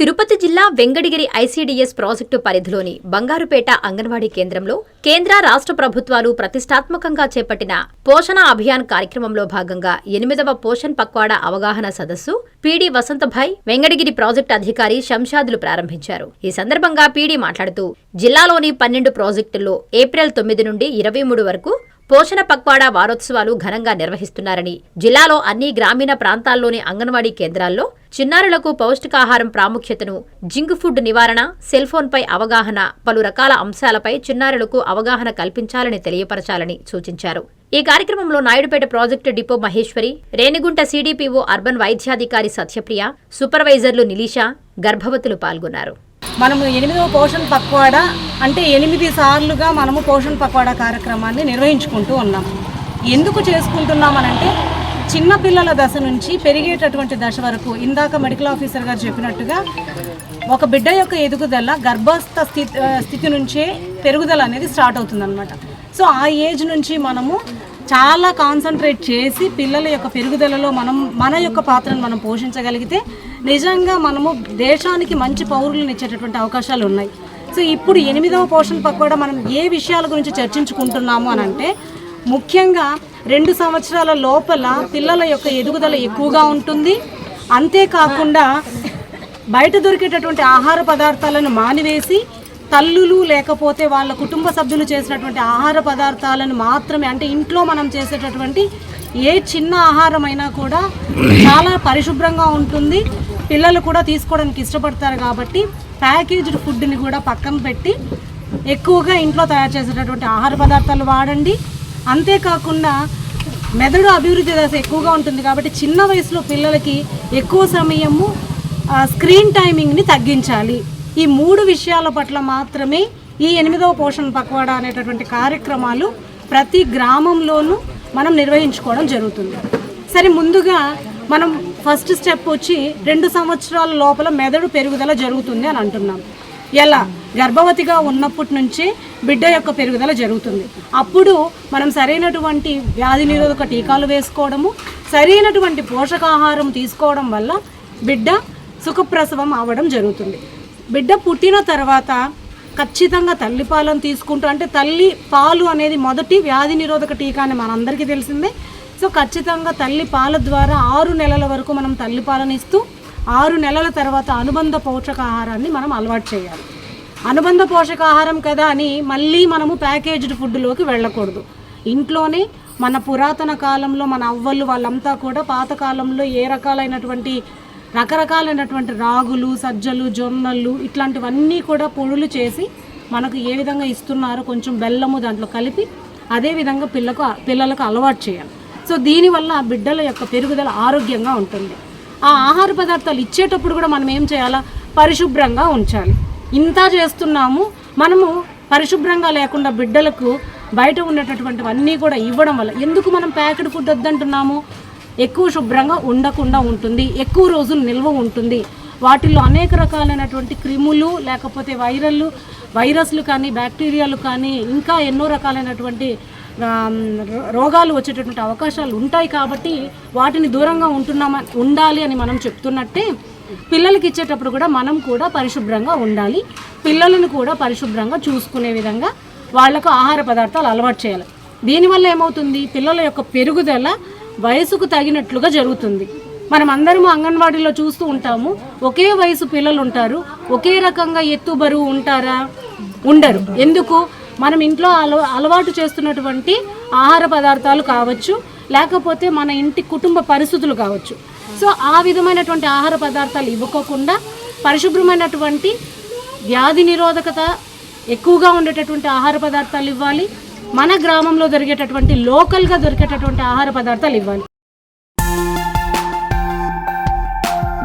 తిరుపతి జిల్లా Vengadagiri ICDS project పరిధిలోని బంగారుపేట అంగన్వాడీ కేంద్రంలో కేంద్ర రాష్ట్ర ప్రభుత్వాలు ప్రతిష్టాత్మకంగా చేపట్టిన పోషణ అభియాన్ కార్యక్రమంలో భాగంగా 8వ పోషణ్ పక్వాడా అవగాహన సదస్సు పీడీ వసంతభాయ్ వెంగడగిరి ప్రాజెక్టు అధికారి శంషాదులు ప్రారంభించారు. ఈ సందర్భంగా పీడీ మాట్లాడుతూ జిల్లాలోని 12 ప్రాజెక్టుల్లో ఏప్రిల్ 9 నుండి 23 వరకు పోషణ పక్వాడా వారోత్సవాలు ఘనంగా నిర్వహిస్తున్నారని, జిల్లాలో అన్ని గ్రామీణ ప్రాంతాల్లోని అంగన్వాడీ కేంద్రాల్లో చిన్నారులకు పౌష్టికాహారం ప్రాముఖ్యతను, జింక్ ఫుడ్ నివారణ, సెల్ఫోన్పై అవగాహన, పలు రకాల అంశాలపై చిన్నారులకు అవగాహన కల్పించాలని తెలియపరచాలని సూచించారు. ఈ కార్యక్రమంలో నాయుడుపేట ప్రాజెక్టు డిపో మహేశ్వరి, రేణిగుంట సీడీపీఓ అర్బన్ వైద్యాధికారి సత్యప్రియ, సూపర్వైజర్లు నిలీషా, గర్భవతులు పాల్గొన్నారు. మనము 8వ పోషణ్ పక్వాడా అంటే 8 సార్లుగా మనము పోషణ్ పక్వాడా కార్యక్రమాన్ని నిర్వహించుకుంటూ ఉన్నాం. ఎందుకు చేసుకుంటున్నామనంటే చిన్నపిల్లల దశ నుంచి పెరిగేటటువంటి దశ వరకు ఇందాక మెడికల్ ఆఫీసర్ గారు చెప్పినట్టుగా ఒక బిడ్డ యొక్క ఎదుగుదల గర్భస్థ స్థితి నుంచే పెరుగుదల అనేది స్టార్ట్ అవుతుందన్నమాట. సో ఆ ఏజ్ నుంచి మనము చాలా కాన్సన్ట్రేట్ చేసి పిల్లల యొక్క పెరుగుదలలో మన యొక్క పాత్రను మనం పోషించగలిగితే నిజంగా మనము దేశానికి మంచి పౌరులను ఇచ్చేటటువంటి అవకాశాలు ఉన్నాయి. సో ఇప్పుడు 8వ పోషణ్ పక్వాడా మనం ఏ విషయాల గురించి చర్చించుకుంటున్నాము అని అంటే ముఖ్యంగా 2 సంవత్సరాల లోపల పిల్లల యొక్క ఎదుగుదల ఎక్కువగా ఉంటుంది. అంతేకాకుండా బయట దొరికేటటువంటి ఆహార పదార్థాలను మానివేసి తల్లులు లేకపోతే వాళ్ళ కుటుంబ సభ్యులు చేసినటువంటి ఆహార పదార్థాలను మాత్రమే, అంటే ఇంట్లో మనం చేసేటటువంటి ఏ చిన్న ఆహారమైనా కూడా చాలా పరిశుభ్రంగా ఉంటుంది, పిల్లలు కూడా తీసుకోవడానికి ఇష్టపడతారు. కాబట్టి ప్యాకేజ్డ్ ఫుడ్ని కూడా పక్కన పెట్టి ఎక్కువగా ఇంట్లో తయారు చేసేటటువంటి ఆహార పదార్థాలు వాడండి. అంతేకాకుండా మెదడు అభివృద్ధి దశ ఎక్కువగా ఉంటుంది కాబట్టి చిన్న వయసులో పిల్లలకి ఎక్కువ సమయము స్క్రీన్ టైమింగ్ని తగ్గించాలి. ఈ 3 విషయాల పట్ల మాత్రమే ఈ 8వ పోషణ్ పక్వాడా అనేటటువంటి కార్యక్రమాలు ప్రతి గ్రామంలోనూ మనం నిర్వహించుకోవడం జరుగుతుంది. సరే, ముందుగా మనం ఫస్ట్ స్టెప్ వచ్చి 2 సంవత్సరాల లోపల మెదడు పెరుగుదల జరుగుతుంది అని అంటున్నాం. ఎలా? గర్భవతిగా ఉన్నప్పటి నుంచే బిడ్డ యొక్క పెరుగుదల జరుగుతుంది. అప్పుడు మనం సరైనటువంటి వ్యాధి నిరోధక టీకాలు వేసుకోవడము, సరైనటువంటి పోషకాహారం తీసుకోవడం వల్ల బిడ్డ సుఖప్రసవం అవ్వడం జరుగుతుంది. బిడ్డ పుట్టిన తర్వాత ఖచ్చితంగా తల్లిపాలను తీసుకుంటూ, అంటే తల్లి పాలు అనేది మొదటి వ్యాధి నిరోధక టీకా అని మనందరికీ తెలిసిందే. సో ఖచ్చితంగా తల్లి పాల ద్వారా 6 నెలల వరకు మనం తల్లిపాలను ఇస్తూ 6 నెలల తర్వాత అనుబంధ పోషకాహారాన్ని మనం అలవాటు చేయాలి. అనుబంధ పోషకాహారం కదా అని మళ్ళీ మనము ప్యాకేజ్డ్ ఫుడ్లోకి వెళ్ళకూడదు. ఇంట్లోనే మన పురాతన కాలంలో మన అవ్వలు వాళ్ళంతా కూడా పాతకాలంలో ఏ రకరకాలైనటువంటి రాగులు, సజ్జలు, జొన్నలు ఇట్లాంటివన్నీ కూడా పొడులు చేసి మనకు ఏ విధంగా ఇస్తున్నారో కొంచెం బెల్లము దాంట్లో కలిపి అదేవిధంగా పిల్లలకు అలవాటు చేయాలి. సో దీనివల్ల బిడ్డల యొక్క పెరుగుదల ఆరోగ్యంగా ఉంటుంది. ఆ ఆహార పదార్థాలు ఇచ్చేటప్పుడు కూడా మనం ఏం చేయాలా? పరిశుభ్రంగా ఉంచాలి. ఇంత చేస్తున్నాము, మనము పరిశుభ్రంగా లేకుండా బిడ్డలకు బయట ఉండేటటువంటివన్నీ కూడా ఇవ్వడం వల్ల ఎందుకు మనం ప్యాకెడ్ ఫుడ్ వద్దంటున్నాము? ఎక్కువ శుభ్రంగా ఉండకుండా ఉంటుంది, ఎక్కువ రోజులు నిల్వ ఉంటుంది. వాటిల్లో అనేక రకాలైనటువంటి క్రిములు లేకపోతే వైరస్లు కానీ బ్యాక్టీరియాలు కానీ ఇంకా ఎన్నో రకాలైనటువంటి రోగాలు వచ్చేటటువంటి అవకాశాలు ఉంటాయి. కాబట్టి వాటిని దూరంగా ఉండాలి అని మనం చెప్తున్నట్టే పిల్లలకి ఇచ్చేటప్పుడు కూడా మనం కూడా పరిశుభ్రంగా ఉండాలి. పిల్లలను కూడా పరిశుభ్రంగా చూసుకునే విధంగా వాళ్లకు ఆహార పదార్థాలు అలవాటు చేయాలి. దీనివల్ల ఏమవుతుంది? పిల్లల యొక్క పెరుగుదల వయసుకు తగినట్లుగా జరుగుతుంది. మనం అందరము అంగన్వాడీలో చూస్తూ ఉంటాము, ఒకే వయసు పిల్లలు ఉంటారు. ఒకే రకంగా ఎత్తు బరువు ఉంటారా? ఉండరు. ఎందుకు? మనం ఇంట్లో అలవాటు చేస్తున్నటువంటి ఆహార పదార్థాలు కావచ్చు, లేకపోతే మన ఇంటి కుటుంబ పరిస్థితులు కావచ్చు. సో ఆ విధమైనటువంటి ఆహార పదార్థాలు ఇవ్వకోకుండా పరిశుభ్రమైనటువంటి వ్యాధి నిరోధకత ఎక్కువగా ఉండేటటువంటి ఆహార పదార్థాలు ఇవ్వాలి. మన గ్రామంలో దొరికేటటువంటి లోకల్గా దొరికేటటువంటి ఆహార పదార్థాలు ఇవ్వాలి.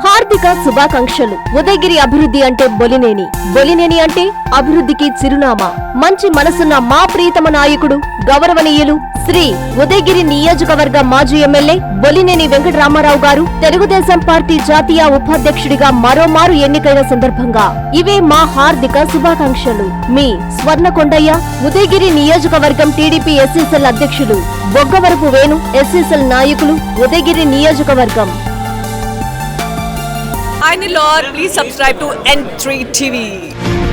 హార్దిక శుభాకాంక్షలు. ఉదయగిరి అభివృద్ధి అంటే బొలినేని అంటే అభివృద్ధికి చిరునామా. మంచి మనసున్న మా ప్రియతమ నాయకుడు గౌరవనీయులు శ్రీ ఉదయగిరి నియోజకవర్గ మాజీ ఎమ్మెల్యే బొలినేని వెంకటరామారావు గారు తెలుగుదేశం పార్టీ జాతీయ ఉపాధ్యక్షుడిగా మరోమారు ఎన్నికైన సందర్భంగా ఇవే మా హార్దిక శుభాకాంక్షలు. మీ స్వర్ణకొండయ్య, ఉదయగిరి నియోజకవర్గం టీడీపీ ఎస్సీసెల్ అధ్యక్షులు బొగ్గవరపు వేణు, ఎస్సీసెల్ నాయకులు, ఉదయగిరి నియోజకవర్గం. Hi Nilor, please subscribe to N3 TV.